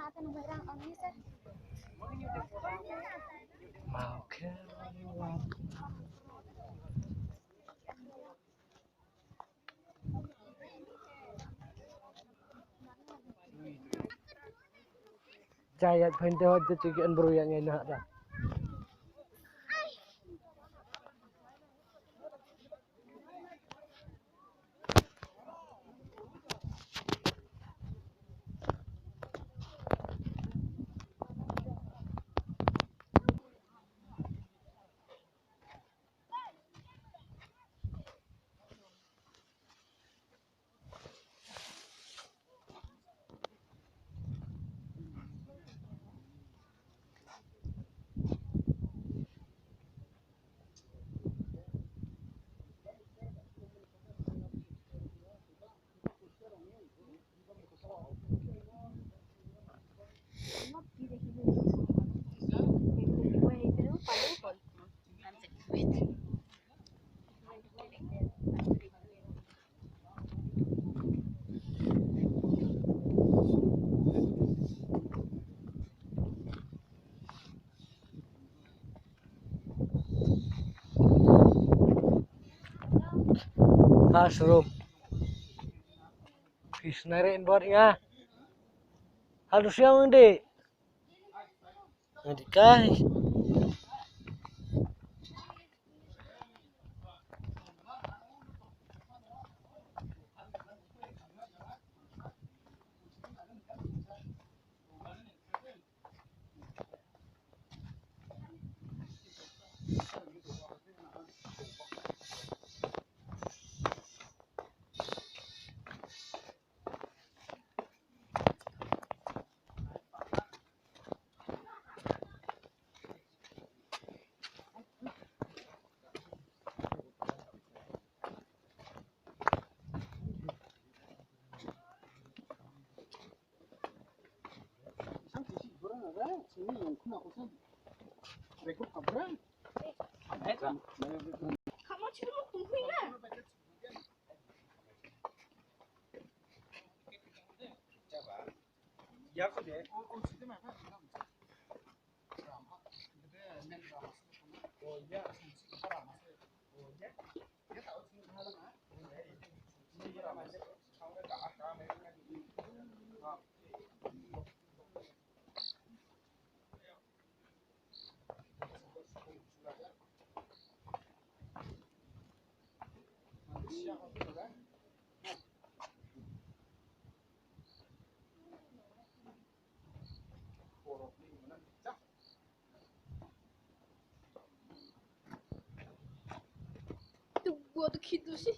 Mau kelewat. Cayat pintu itu tujuan beruyangnya nak dah. Mushroom. Fish nariin buatnya. Harusnya mende. Nggak dikasih. Tuh gua tuh gitu sih.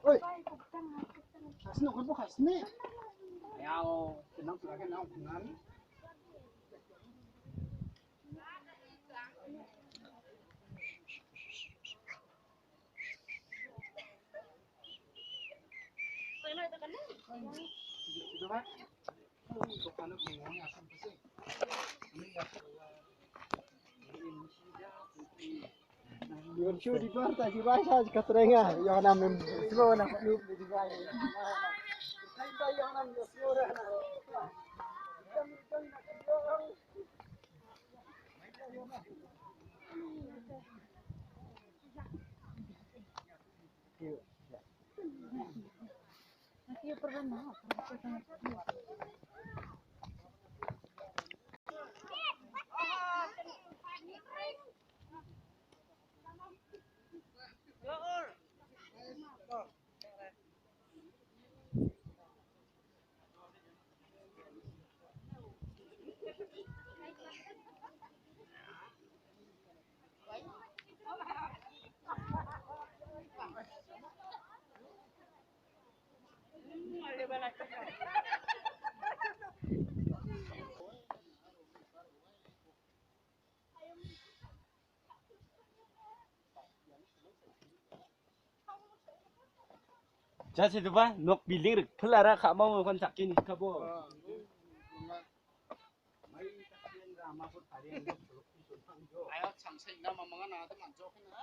Oi, kasih nak kerja kasih ni. Ayau, tenang sudah kan nak tenang. Coba. Untuk kalau pengennya asam pedas. Bukan show di luar tak di bahasa keterenga yang namanya semua nak lu di bahasa. Kita yang namanya semua nak. Nanti pernah Jadi tu bah, nok biling rek pelara kak mau kon sakin kabo. Ayo samsai na mamanga na tu manjok na.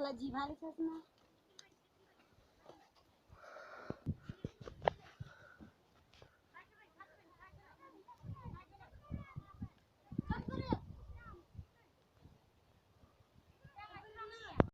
Lagi balik sana.